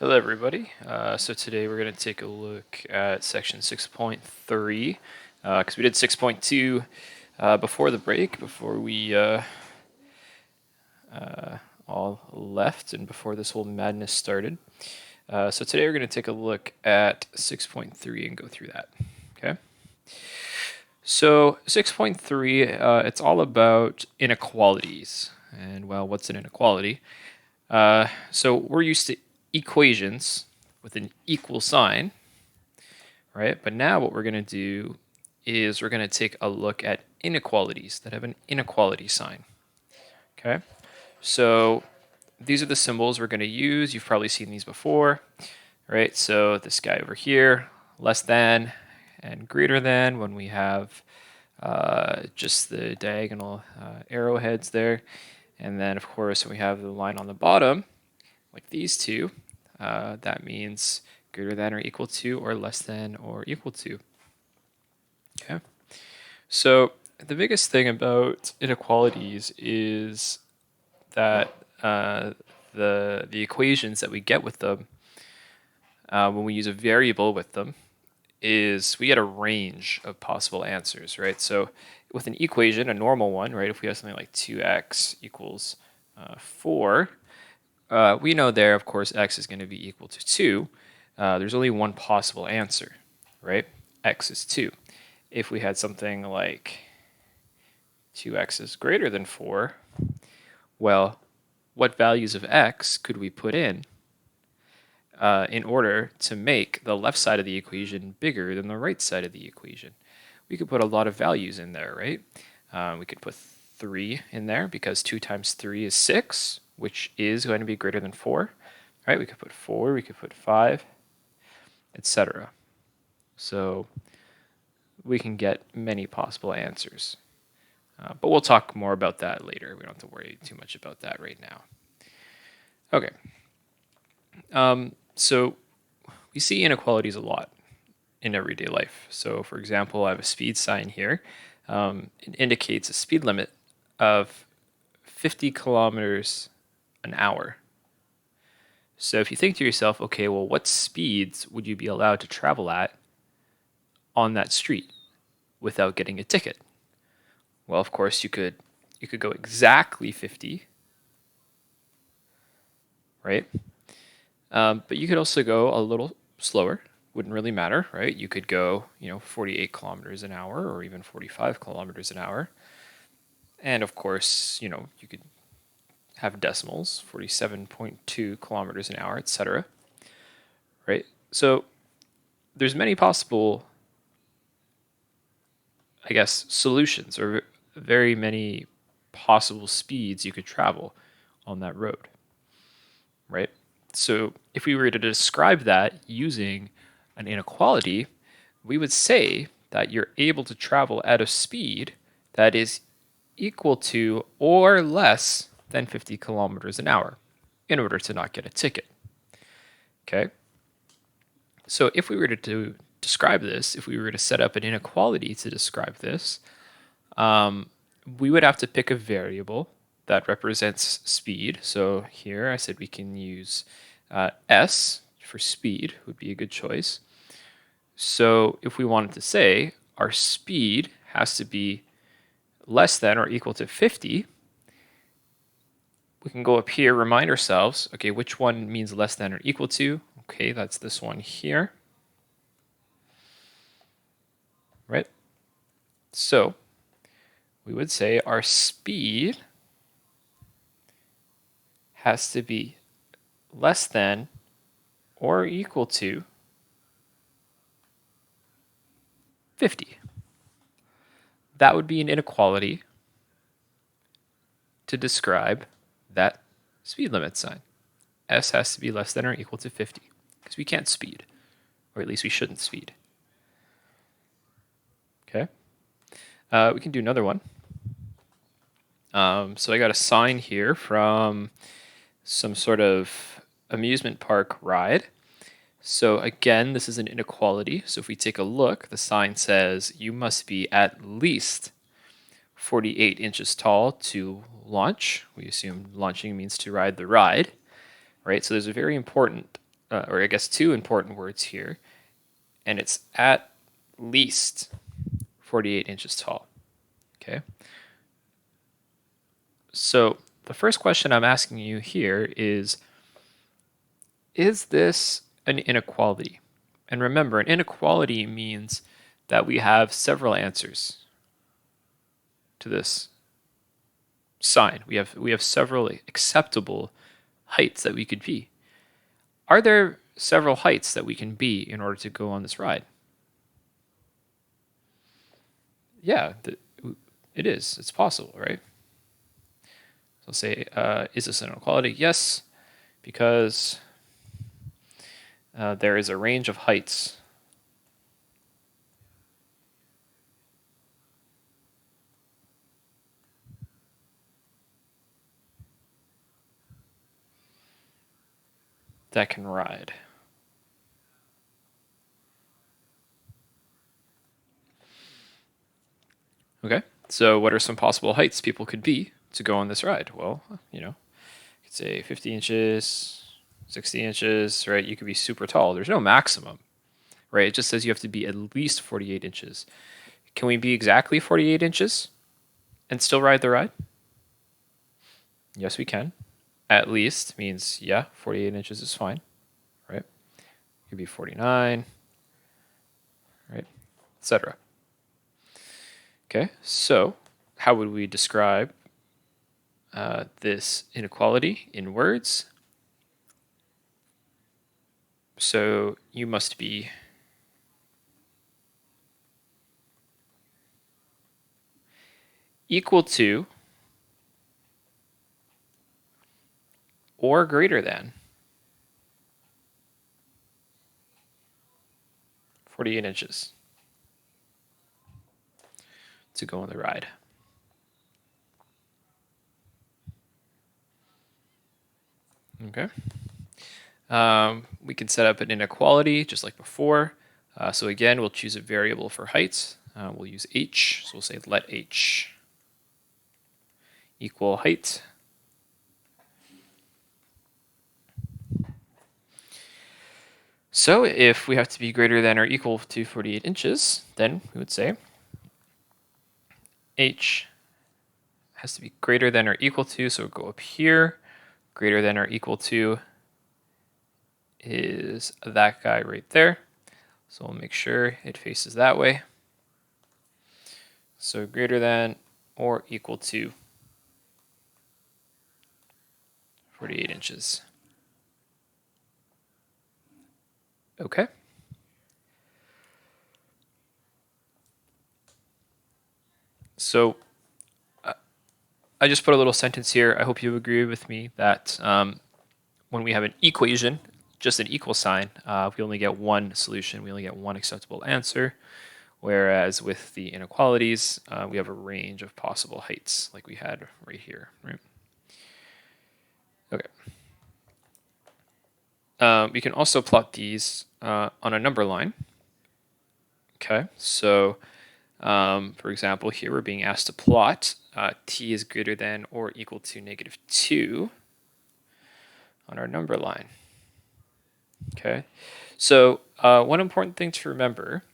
Hello everybody. So today we're going to take a look at section 6.3 because we did 6.2 before the break, before we all left and before this whole madness started. So today we're going to take a look at 6.3 and go through that. Okay. So 6.3, it's all about inequalities. And well, what's an inequality? So we're used to equations with an equal sign, right? But now what we're going to do is we're going to take a look at inequalities that have an inequality sign. Okay, so these are the symbols we're going to use. You've probably seen these before, right? So this guy over here, less than and greater than when we have just the diagonal arrowheads there. And then, of course, when we have the line on the bottom, like these two, that means greater than or equal to or less than or equal to. Okay. So the biggest thing about inequalities is that the equations that we get with them when we use a variable with them is we get a range of possible answers, right? So with an equation, a normal one, right, if we have something like 2x equals 4, we know there, of course, x is going to be equal to 2. There's only one possible answer, right? X is 2. If we had something like 2x is greater than 4, well, what values of x could we put in order to make the left side of the equation bigger than the right side of the equation? We could put a lot of values in there, right? We could put 3 in there because 2 times 3 is 6, which is going to be greater than 4, right? We could put 4, we could put 5, etc. So we can get many possible answers. But we'll talk more about that later. We don't have to worry too much about that right now. Okay. So we see inequalities a lot in everyday life. So, for example, I have a speed sign here. It indicates a speed limit of 50 kilometers an hour. So if you think to yourself, okay, well, what speeds would you be allowed to travel at on that street without getting a ticket? Well, of course, you could go exactly 50, right? But you could also go a little slower. Wouldn't really matter, right? You could go, 48 kilometers an hour or even 45 kilometers an hour. And of course, you could have decimals, 47.2 kilometers an hour, etc. Right? So there's many possible, I guess, solutions or very many possible speeds you could travel on that road. Right? So if we were to describe that using an inequality, we would say that you're able to travel at a speed that is equal to or less than 50 kilometers an hour in order to not get a ticket. Okay? So if we were to describe this, if we were to set up an inequality to describe this, we would have to pick a variable that represents speed. So here I said we can use s for speed would be a good choice. So if we wanted to say our speed has to be less than or equal to 50, we can go up here, remind ourselves, okay, which one means less than or equal to? Okay, that's this one here. Right? So we would say our speed has to be less than or equal to 50. That would be an inequality to describe that speed limit sign. S has to be less than or equal to 50 because we can't speed, or at least we shouldn't speed. Okay. We can do another one. So I got a sign here from some sort of amusement park ride. So again, this is an inequality. So if we take a look, the sign says you must be at least 48 inches tall to launch. We assume launching means to ride the ride, right? So there's a very important or I guess two important words here, and it's at least 48 inches tall. Okay. So the first question I'm asking you here is this an inequality? And remember, an inequality means that we have several answers to this sign. We have several acceptable heights that we could be. Are there several heights that we can be in order to go on this ride? Yeah, it is. It's possible, right? So say, is this an inequality? Yes, because there is a range of heights that can ride. Okay, so what are some possible heights people could be to go on this ride? Well, you could say 50 inches, 60 inches, right? You could be super tall. There's no maximum, right? It just says you have to be at least 48 inches. Can we be exactly 48 inches and still ride the ride? Yes, we can. At least means, yeah, 48 inches is fine, right? It could be 49, right? Etc. Okay, so how would we describe this inequality in words? So you must be equal to or greater than 48 inches to go on the ride. Okay. We can set up an inequality just like before. So again, we'll choose a variable for height. We'll use h. So we'll say let h equal height. So if we have to be greater than or equal to 48 inches, then we would say h has to be greater than or equal to, so we'll go up here. Greater than or equal to is that guy right there. So we'll make sure it faces that way. So greater than or equal to 48 inches. Okay. So I just put a little sentence here. I hope you agree with me that when we have an equation, just an equal sign, we only get one solution. We only get one acceptable answer. Whereas with the inequalities, we have a range of possible heights like we had right here, right? Okay. We can also plot these on a number line. Okay, so for example, here we're being asked to plot t is greater than or equal to -2 on our number line. Okay, so one important thing to remember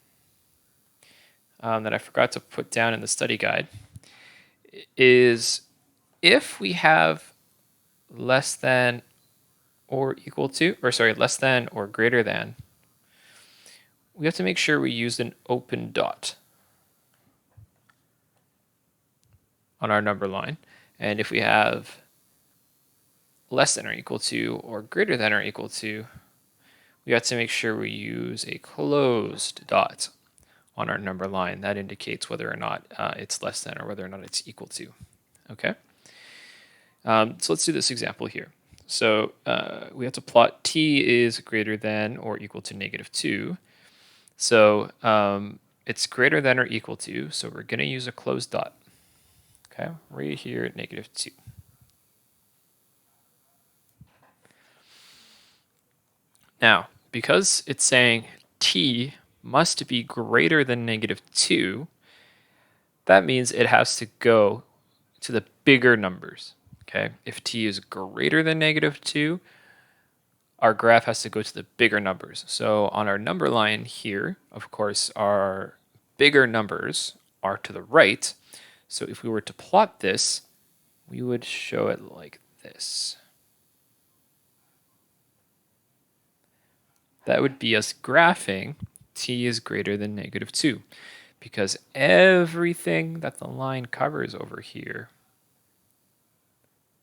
that I forgot to put down in the study guide is if we have less than or equal to, or sorry, less than or greater than, we have to make sure we use an open dot on our number line. And if we have less than or equal to or greater than or equal to, we have to make sure we use a closed dot on our number line. That indicates whether or not it's less than or whether or not it's equal to. Okay. So let's do this example here. So we have to plot t is greater than or equal to -2. So it's greater than or equal to, so we're going to use a closed dot. Okay, right here at -2. Now, because it's saying t must be greater than -2, that means it has to go to the bigger numbers. Okay, if t is greater than -2, our graph has to go to the bigger numbers. So on our number line here, of course, our bigger numbers are to the right. So if we were to plot this, we would show it like this. That would be us graphing t is greater than -2, because everything that the line covers over here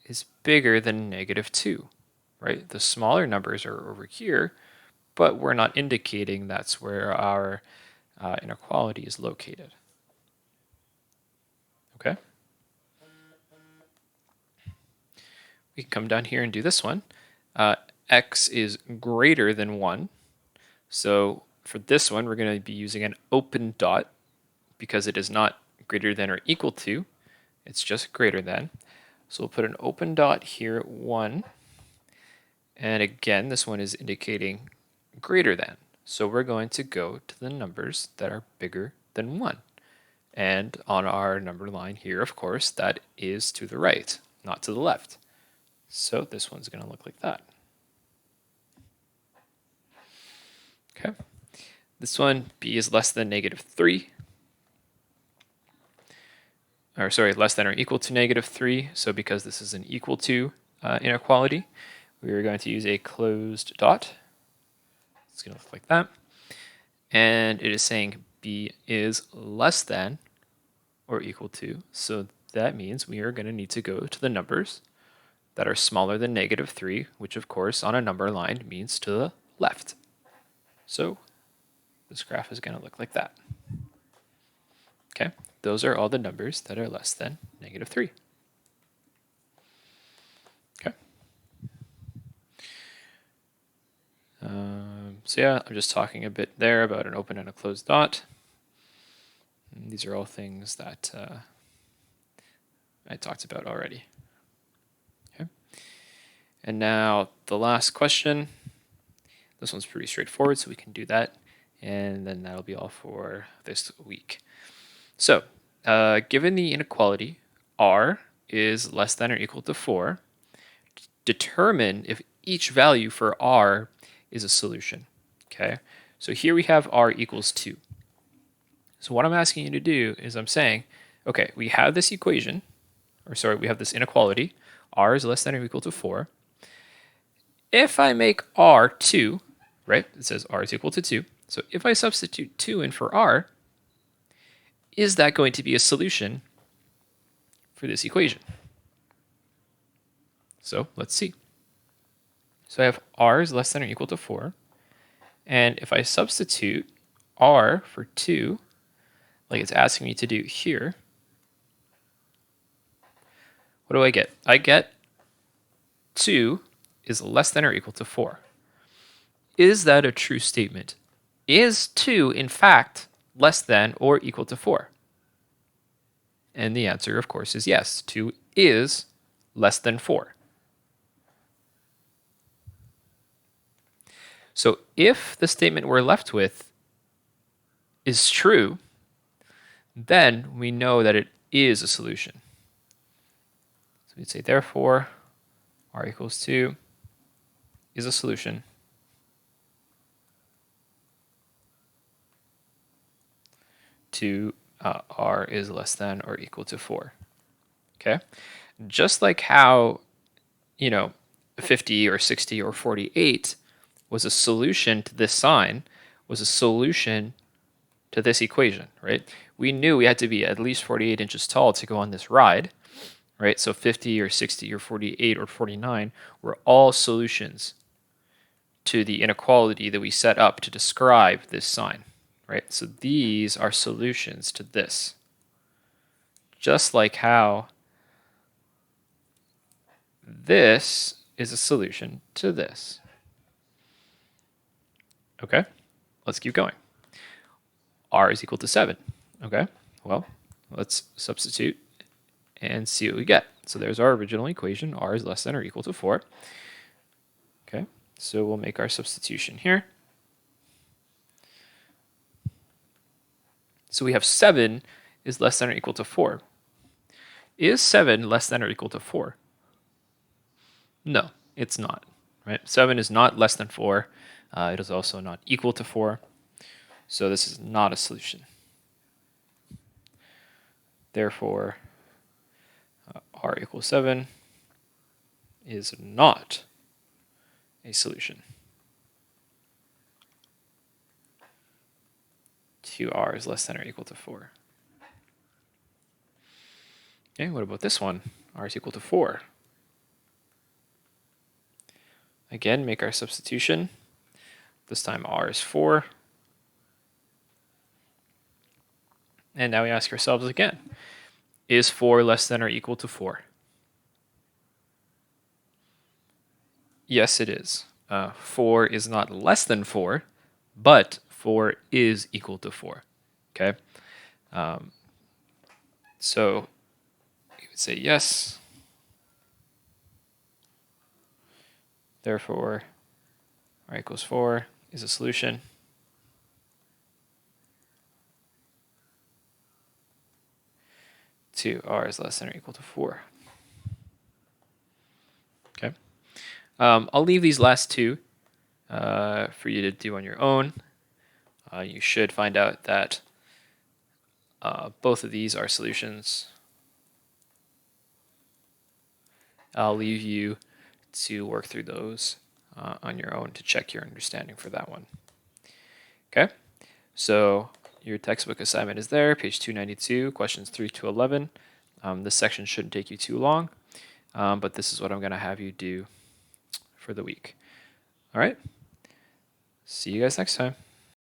is bigger than -2, right? The smaller numbers are over here, but we're not indicating that's where our inequality is located. Okay? We can come down here and do this one. X is greater than 1. So for this one, we're going to be using an open dot because it is not greater than or equal to. It's just greater than. So we'll put an open dot here at 1. And again, this one is indicating greater than. So we're going to go to the numbers that are bigger than 1. And on our number line here, of course, that is to the right, not to the left. So this one's going to look like that. Okay. This one, b is less than -3. Or sorry, less than or equal to -3. So because this is an equal to inequality, we are going to use a closed dot. It's going to look like that. And it is saying b is less than or equal to. So that means we are going to need to go to the numbers that are smaller than -3, which of course on a number line means to the left. So this graph is going to look like that. Okay, those are all the numbers that are less than -3. Okay. So yeah, I'm just talking a bit there about an open and a closed dot. And these are all things that I talked about already. Okay. And now the last question. This one's pretty straightforward, so we can do that. And then that'll be all for this week. So, given the inequality, r is less than or equal to 4, determine if each value for r is a solution. Okay, so here we have r equals 2. So what I'm asking you to do is I'm saying, okay, we have this equation, or sorry, we have this inequality, r is less than or equal to 4. If I make r 2, right, it says r is equal to 2. So if I substitute 2 in for r, is that going to be a solution for this equation? So let's see. So I have r is less than or equal to 4. And if I substitute r for 2, like it's asking me to do here, what do I get? I get 2 is less than or equal to 4. Is that a true statement? Is 2, in fact, less than or equal to 4? And the answer, of course, is yes. 2 is less than 4. So if the statement we're left with is true, then we know that it is a solution. So we'd say, therefore, r equals 2 is a solution to r is less than or equal to 4. Okay? Just like how, 50 or 60 or 48 was a solution to this sign, was a solution to this equation, right? We knew we had to be at least 48 inches tall to go on this ride, right? So 50 or 60 or 48 or 49 were all solutions to the inequality that we set up to describe this sign, right? So these are solutions to this. Just like how this is a solution to this. Okay, let's keep going. R is equal to 7. Okay, well, let's substitute and see what we get. So there's our original equation. R is less than or equal to 4. Okay, so we'll make our substitution here. So we have 7 is less than or equal to 4. Is 7 less than or equal to 4? No, it's not, right? right? 7 is not less than 4. It is also not equal to 4. So this is not a solution. Therefore, r equals 7 is not a solution to r is less than or equal to 4. Okay, what about this one? R is equal to 4. Again, make our substitution. This time r is 4. And now we ask ourselves again, is 4 less than or equal to 4? Yes, it is. 4 is not less than 4, but 4 is equal to 4. Okay? So you would say yes. Therefore, r equals 4 is a solution. To r is less than or equal to 4. Okay. I'll leave these last two for you to do on your own. You should find out that both of these are solutions. I'll leave you to work through those on your own to check your understanding for that one. Okay, so your textbook assignment is there, page 292, questions 3 to 11. This section shouldn't take you too long, but this is what I'm going to have you do for the week. All right, see you guys next time.